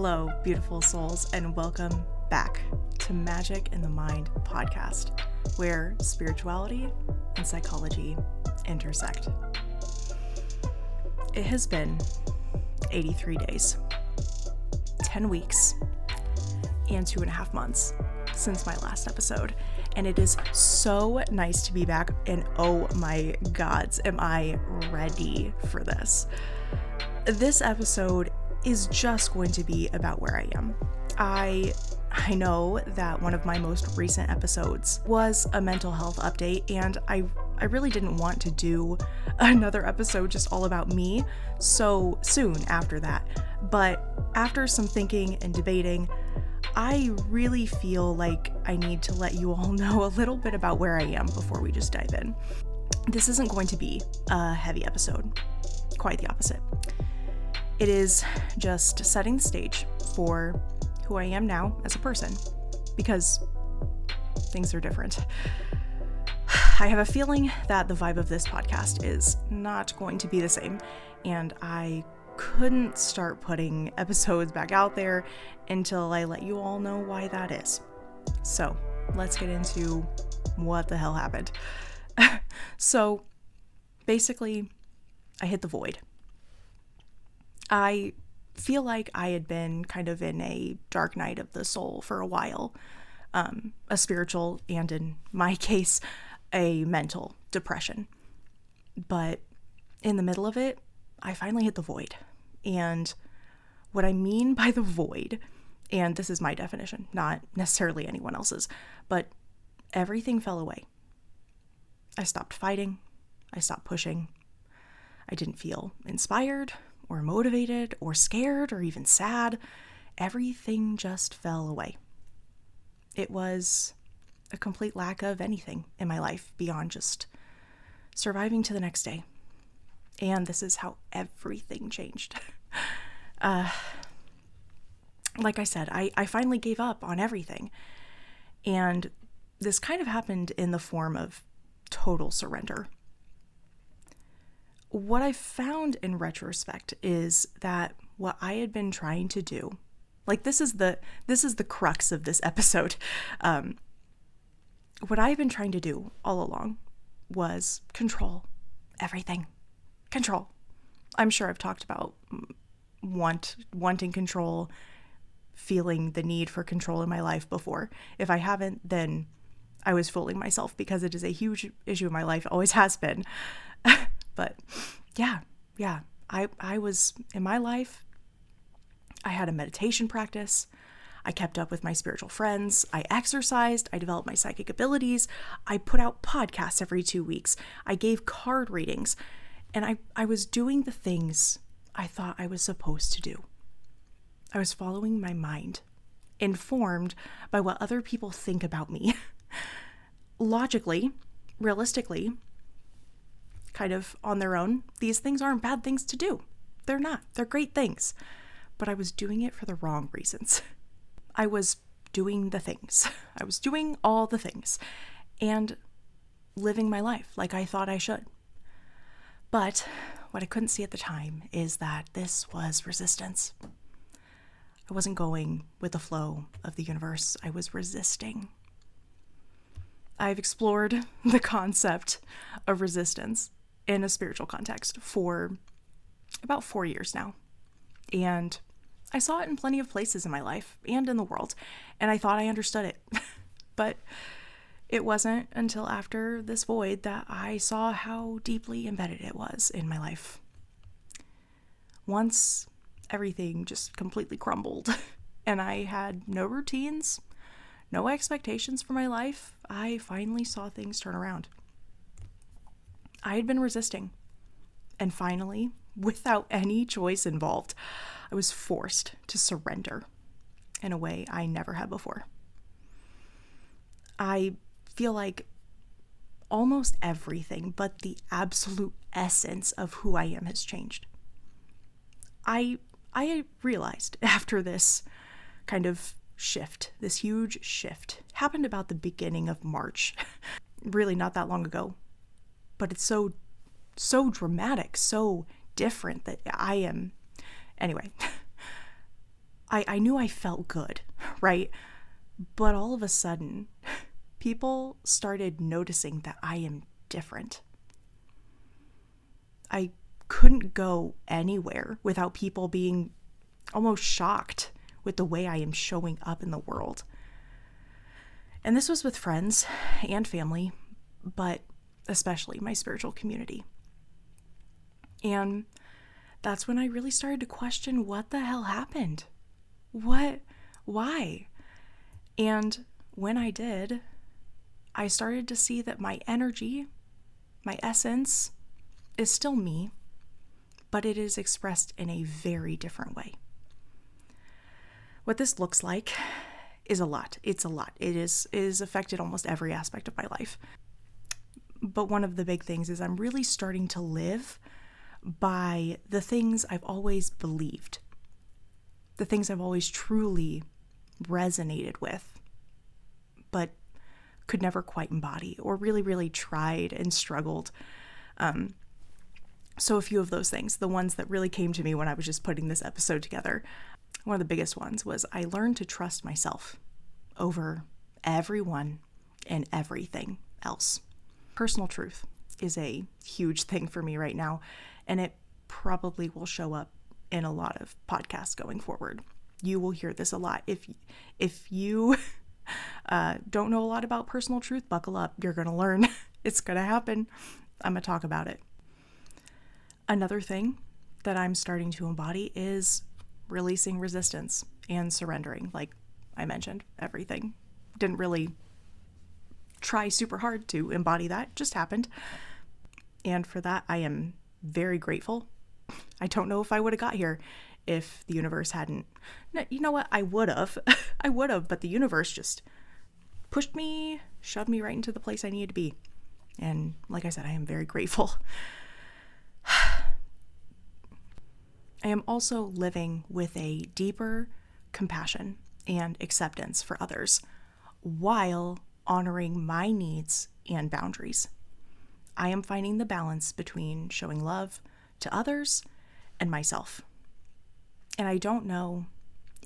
Hello, beautiful souls, and welcome back to Magic in the Mind podcast, where spirituality and psychology intersect. It has been 83 days, 10 weeks, and 2.5 months since my last episode, and it is so nice to be back, and oh my gods, am I ready for this. This episode is just going to be about where I am. I know that one of my most recent episodes was a mental health update, and I really didn't want to do another episode just all about me so soon after that. But after some thinking and debating, I really feel like I need to let you all know a little bit about where I am before we just dive in. This isn't going to be a heavy episode, quite the opposite. It is just setting the stage for who I am now as a person, because things are different. I have a feeling that the vibe of this podcast is not going to be the same, and I couldn't start putting episodes back out there until I let you all know why that is. So let's get into what the hell happened. So basically, I hit the void. I feel like I had been kind of in a dark night of the soul for a while, a spiritual and, in my case, a mental depression. But in the middle of it, I finally hit the void. And what I mean by the void, and this is my definition, not necessarily anyone else's, but everything fell away. I stopped fighting. I stopped pushing. I didn't feel inspired or motivated or scared or even sad. Everything just fell away. It was a complete lack of anything in my life beyond just surviving to the next day. And this is how everything changed. Like I said, I finally gave up on everything. And this kind of happened in the form of total surrender. What I found in retrospect is that what I had been trying to do, like this is the crux of this episode. What I had been trying to do all along was control everything. Control. I'm sure I've talked about wanting control, feeling the need for control in my life before. If I haven't, then I was fooling myself, because it is a huge issue in my life, always has been. But yeah, I was, in my life, I had a meditation practice. I kept up with my spiritual friends. I exercised. I developed my psychic abilities. I put out podcasts every 2 weeks. I gave card readings. And I was doing the things I thought I was supposed to do. I was following my mind, informed by what other people think about me. Logically, realistically, kind of on their own, these things aren't bad things to do. They're not. They're great things. But I was doing it for the wrong reasons. I was doing the things. I was doing all the things and living my life like I thought I should. But what I couldn't see at the time is that this was resistance. I wasn't going with the flow of the universe. I was resisting. I've explored the concept of resistance in a spiritual context for about 4 years now. And I saw it in plenty of places in my life and in the world, and I thought I understood it. But it wasn't until after this void that I saw how deeply embedded it was in my life. Once everything just completely crumbled and I had no routines, no expectations for my life, I finally saw things turn around. I had been resisting, and finally, without any choice involved, I was forced to surrender in a way I never had before. I feel like almost everything but the absolute essence of who I am has changed. I realized after this kind of shift, this huge shift, happened about the beginning of March, really not that long ago, but it's so dramatic, so different that I am, anyway, I knew I felt good, right? But all of a sudden, people started noticing that I am different. I couldn't go anywhere without people being almost shocked with the way I am showing up in the world. And this was with friends and family, but especially my spiritual community. And that's when I really started to question what the hell happened. Why? And when I did, I started to see that my energy, my essence, is still me, but it is expressed in a very different way. What this looks like is a lot. It's a lot. It is affected almost every aspect of my life. But one of the big things is I'm really starting to live by the things I've always believed, the things I've always truly resonated with, but could never quite embody, or really, really tried and struggled. So a few of those things, the ones that really came to me when I was just putting this episode together, one of the biggest ones was I learned to trust myself over everyone and everything else. Personal truth is a huge thing for me right now, and it probably will show up in a lot of podcasts going forward. You will hear this a lot. If you don't know a lot about personal truth, buckle up. You're going to learn. It's going to happen. I'm going to talk about it. Another thing that I'm starting to embody is releasing resistance and surrendering. Like I mentioned, everything. Didn't really try super hard to embody that. Just happened. And for that, I am very grateful. I don't know if I would have got here if the universe hadn't. You know what? I would have. I would have, but the universe just pushed me, shoved me right into the place I needed to be. And like I said, I am very grateful. I am also living with a deeper compassion and acceptance for others while honoring my needs and boundaries. I am finding the balance between showing love to others and myself. And I don't know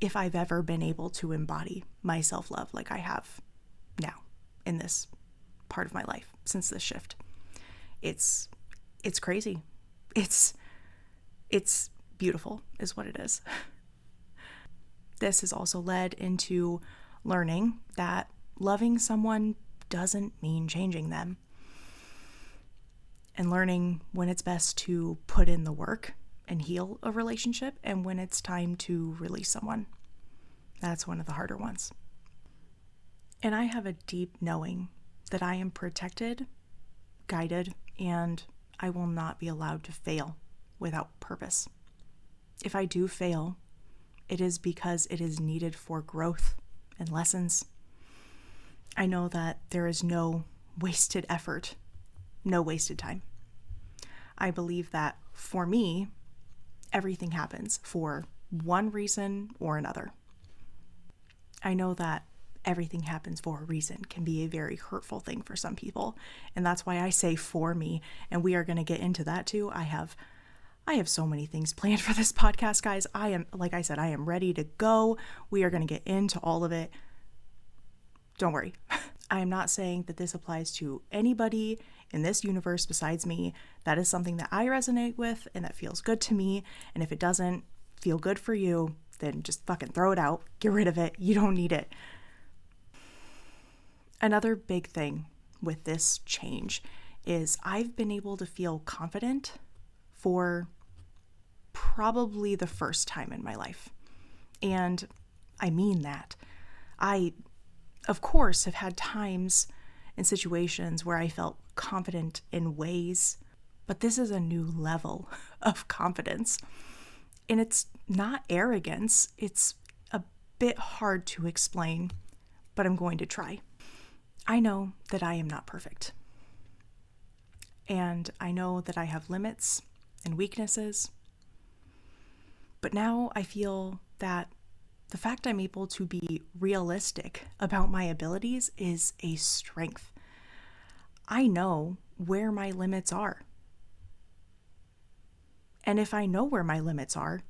if I've ever been able to embody my self-love like I have now in this part of my life since this shift. It's crazy. It's beautiful is what it is. This has also led into learning that loving someone doesn't mean changing them. And learning when it's best to put in the work and heal a relationship and when it's time to release someone. That's one of the harder ones. And I have a deep knowing that I am protected, guided, and I will not be allowed to fail without purpose. If I do fail, it is because it is needed for growth and lessons. I know that there is no wasted effort, no wasted time. I believe that for me, everything happens for one reason or another. I know that everything happens for a reason can be a very hurtful thing for some people. And that's why I say for me, and we are going to get into that too. I have so many things planned for this podcast, guys. Like I said, I am ready to go. We are going to get into all of it. Don't worry. I am not saying that this applies to anybody in this universe besides me. That is something that I resonate with and that feels good to me. And if it doesn't feel good for you, then just fucking throw it out. Get rid of it. You don't need it. Another big thing with this change is I've been able to feel confident for probably the first time in my life. And I mean that. I, of course, have had times and situations where I felt confident in ways, but this is a new level of confidence. And it's not arrogance. It's a bit hard to explain, but I'm going to try. I know that I am not perfect. And I know that I have limits and weaknesses. But now I feel that the fact I'm able to be realistic about my abilities is a strength. I know where my limits are. And if I know where my limits are,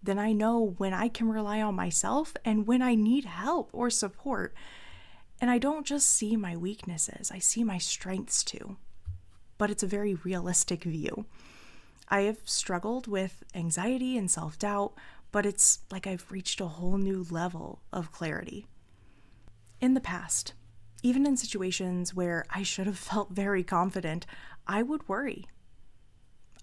then I know when I can rely on myself and when I need help or support. And I don't just see my weaknesses, I see my strengths too. But it's a very realistic view. I have struggled with anxiety and self-doubt, but it's like I've reached a whole new level of clarity. In the past, even in situations where I should have felt very confident, I would worry.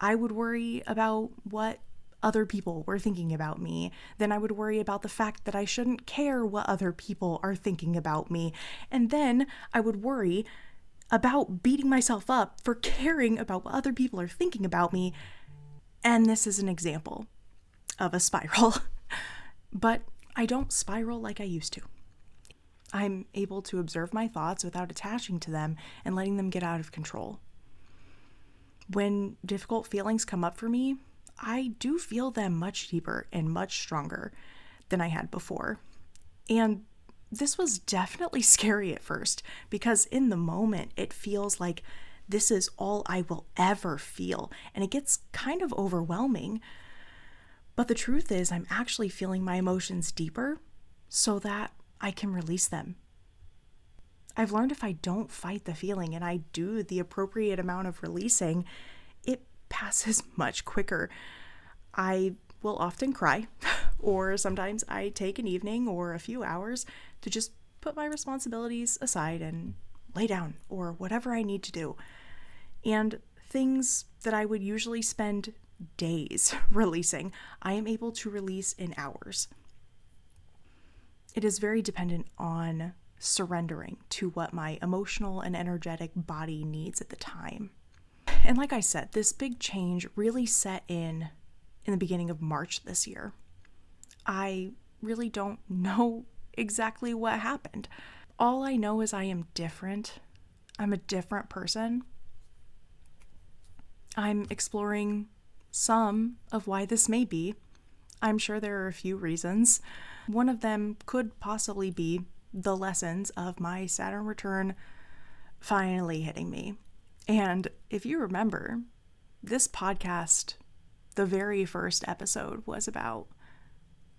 I would worry about what other people were thinking about me. Then I would worry about the fact that I shouldn't care what other people are thinking about me. And then I would worry about beating myself up for caring about what other people are thinking about me. And this is an example of a spiral. But I don't spiral like I used to. I'm able to observe my thoughts without attaching to them and letting them get out of control. When difficult feelings come up for me, I do feel them much deeper and much stronger than I had before. And this was definitely scary at first because in the moment it feels like this is all I will ever feel, and it gets kind of overwhelming. But the truth is I'm actually feeling my emotions deeper so that I can release them. I've learned if I don't fight the feeling and I do the appropriate amount of releasing, it passes much quicker. I will often cry, or sometimes I take an evening or a few hours to just put my responsibilities aside and lay down or whatever I need to do. And things that I would usually spend days releasing, I am able to release in hours. It is very dependent on surrendering to what my emotional and energetic body needs at the time. And like I said, this big change really set in the beginning of March this year. I really don't know exactly what happened. All I know is I am different. I'm a different person. I'm exploring some of why this may be. I'm sure there are a few reasons. One of them could possibly be the lessons of my Saturn return finally hitting me. And if you remember, this podcast, the very first episode was about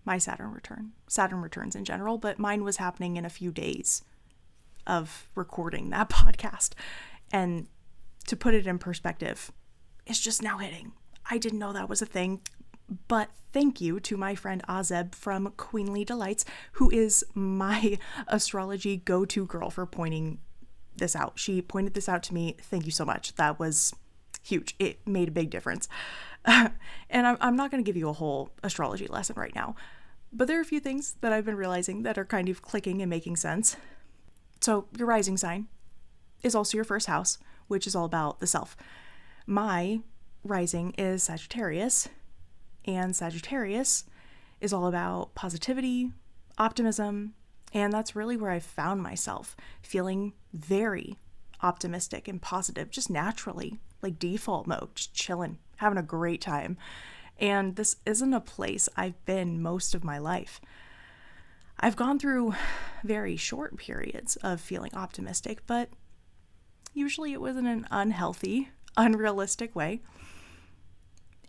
my Saturn return, Saturn returns in general, but mine was happening in a few days of recording that podcast. And to put it in perspective, it's just now hitting. I didn't know that was a thing, but thank you to my friend Azeb from Queenly Delights, who is my astrology go-to girl for pointing this out. She pointed this out to me. Thank you so much. That was huge. It made a big difference. And I'm not going to give you a whole astrology lesson right now, but there are a few things that I've been realizing that are kind of clicking and making sense. So your rising sign is also your first house, which is all about the self. My rising is Sagittarius, and Sagittarius is all about positivity, optimism, and that's really where I've found myself, feeling very optimistic and positive, just naturally, like default mode, just chilling, having a great time. And this isn't a place I've been most of my life. I've gone through very short periods of feeling optimistic, but usually it was in an unhealthy, unrealistic way.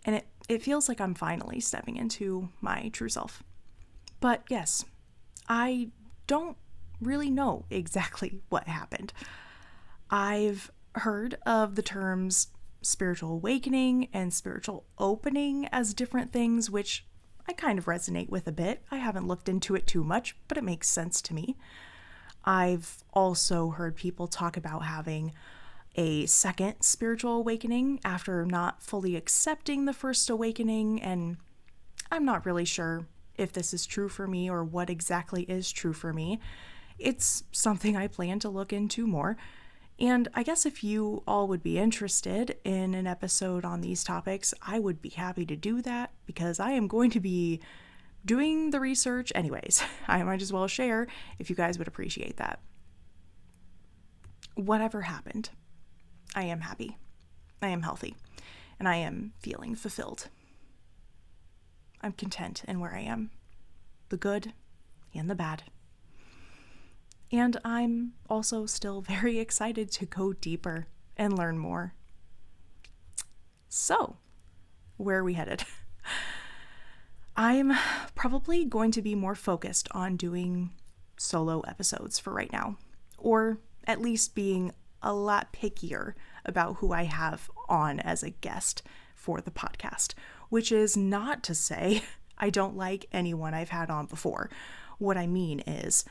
And it feels like I'm finally stepping into my true self. But yes, I don't really know exactly what happened. I've heard of the terms spiritual awakening and spiritual opening as different things, which I kind of resonate with a bit. I haven't looked into it too much, but it makes sense to me. I've also heard people talk about having a second spiritual awakening after not fully accepting the first awakening, and I'm not really sure if this is true for me or what exactly is true for me. It's something I plan to look into more. And I guess if you all would be interested in an episode on these topics, I would be happy to do that because I am going to be doing the research anyways. I might as well share if you guys would appreciate that. Whatever happened, I am happy. I am healthy. And I am feeling fulfilled. I'm content in where I am. The good and the bad. And I'm also still very excited to go deeper and learn more. So, where are we headed? I'm probably going to be more focused on doing solo episodes for right now, or at least being a lot pickier about who I have on as a guest for the podcast, which is not to say I don't like anyone I've had on before. What I mean is,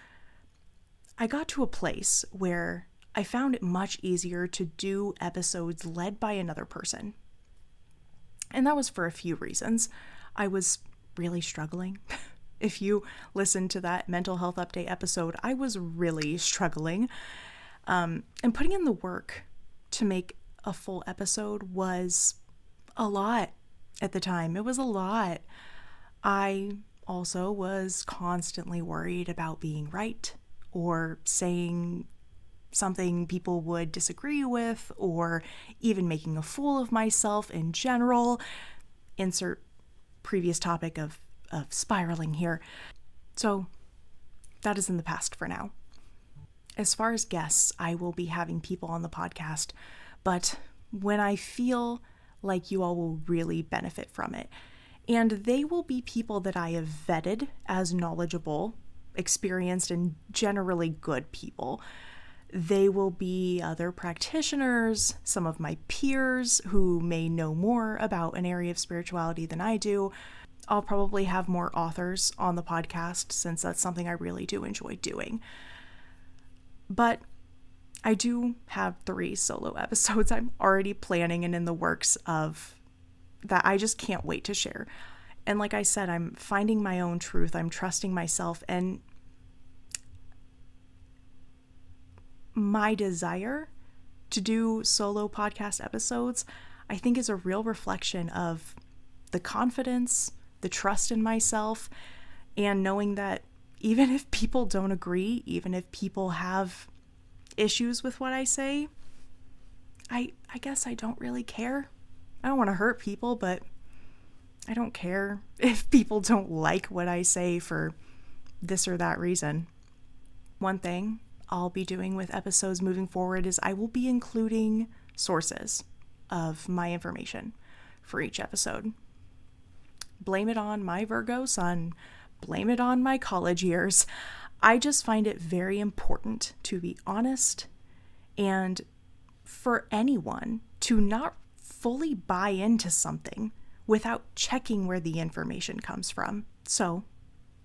I got to a place where I found it much easier to do episodes led by another person. And that was for a few reasons. I was really struggling. If you listened to that mental health update episode, I was really struggling. And putting in the work to make a full episode was a lot at the time. It was a lot. I also was constantly worried about being right or saying something people would disagree with, or even making a fool of myself in general. Insert previous topic of spiraling here. So that is in the past for now. As far as guests, I will be having people on the podcast, but when I feel like you all will really benefit from it. And they will be people that I have vetted as knowledgeable, experienced, and generally good people. They will be other practitioners, some of my peers who may know more about an area of spirituality than I do. I'll probably have more authors on the podcast since that's something I really do enjoy doing. But I do have 3 solo episodes I'm already planning and in the works of that I just can't wait to share. And like I said, I'm finding my own truth. I'm trusting myself, and my desire to do solo podcast episodes, I think, is a real reflection of the confidence, the trust in myself, and knowing that even if people don't agree, even if people have issues with what I say, I guess I don't really care. I don't want to hurt people, but I don't care if people don't like what I say for this or that reason. One thing I'll be doing with episodes moving forward is I will be including sources of my information for each episode. Blame it on my Virgo sun, blame it on my college years. I just find it very important to be honest, and for anyone to not fully buy into something without checking where the information comes from. So,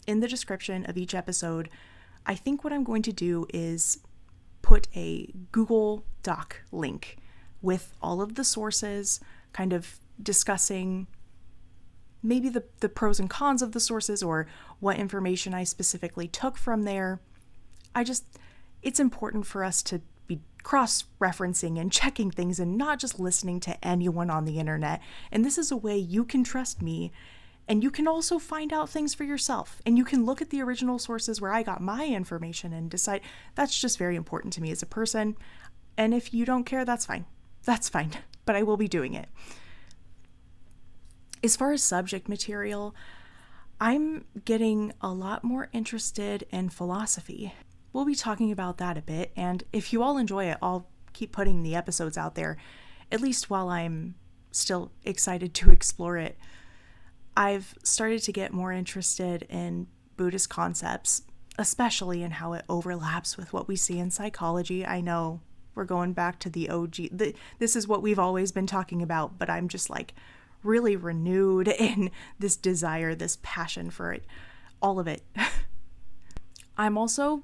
in the description of each episode, I think what I'm going to do is put a Google Doc link with all of the sources, kind of discussing maybe the pros and cons of the sources or what information I specifically took from there. It's important for us to be cross-referencing and checking things and not just listening to anyone on the internet. And this is a way you can trust me, and you can also find out things for yourself. And you can look at the original sources where I got my information and decide. That's just very important to me as a person. And if you don't care, that's fine. That's fine. But I will be doing it. As far as subject material, I'm getting a lot more interested in philosophy. We'll be talking about that a bit, and if you all enjoy it, I'll keep putting the episodes out there, at least while I'm still excited to explore it. I've started to get more interested in Buddhist concepts, especially in how it overlaps with what we see in psychology. I know we're going back to the OG. This is what we've always been talking about, but I'm just like really renewed in this desire, this passion for it, all of it. I'm also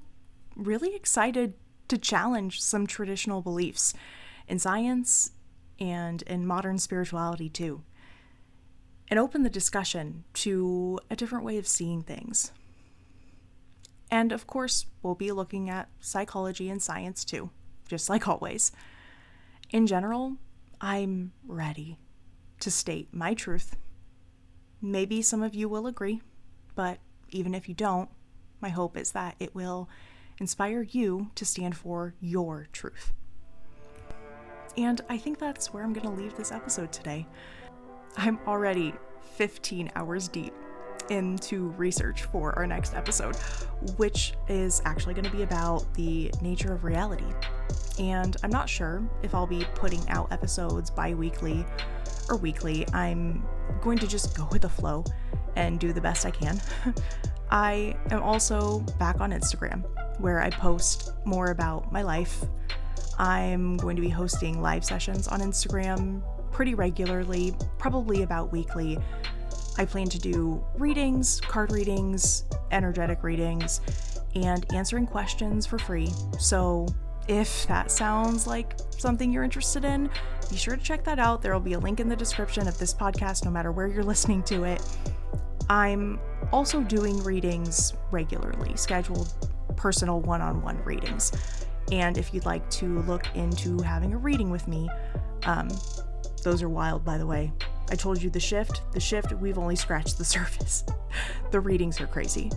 really excited to challenge some traditional beliefs in science and in modern spirituality too, and open the discussion to a different way of seeing things. And of course, we'll be looking at psychology and science too, just like always. In general, I'm ready to state my truth. Maybe some of you will agree, but even if you don't, my hope is that it will inspire you to stand for your truth. And I think that's where I'm going to leave this episode today. I'm already 15 hours deep into research for our next episode, which is actually going to be about the nature of reality. And I'm not sure if I'll be putting out episodes bi-weekly or weekly. I'm going to just go with the flow and do the best I can. I am also back on Instagram, where I post more about my life. I'm going to be hosting live sessions on Instagram pretty regularly, probably about weekly. I plan to do readings, card readings, energetic readings, and answering questions for free. So if that sounds like something you're interested in, be sure to check that out. There will be a link in the description of this podcast, no matter where you're listening to it. I'm also doing readings regularly, scheduled personal one-on-one readings. And if you'd like to look into having a reading with me, those are wild, by the way. I told you the shift, we've only scratched the surface. The readings are crazy.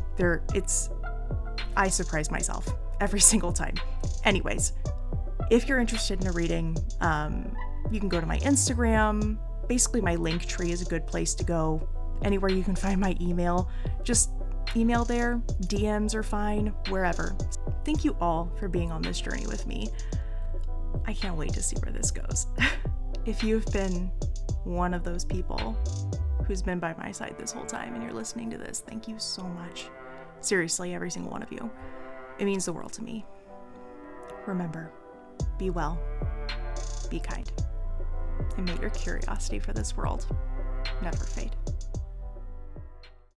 I surprise myself every single time. Anyways, if you're interested in a reading, you can go to my Instagram. Basically, my link tree is a good place to go. Anywhere you can find my email, just email there. DMs are fine, wherever. Thank you all for being on this journey with me. I can't wait to see where this goes. If you've been one of those people who's been by my side this whole time and you're listening to this, thank you so much. Seriously, every single one of you. It means the world to me. Remember, be well, be kind, and may your curiosity for this world never fade.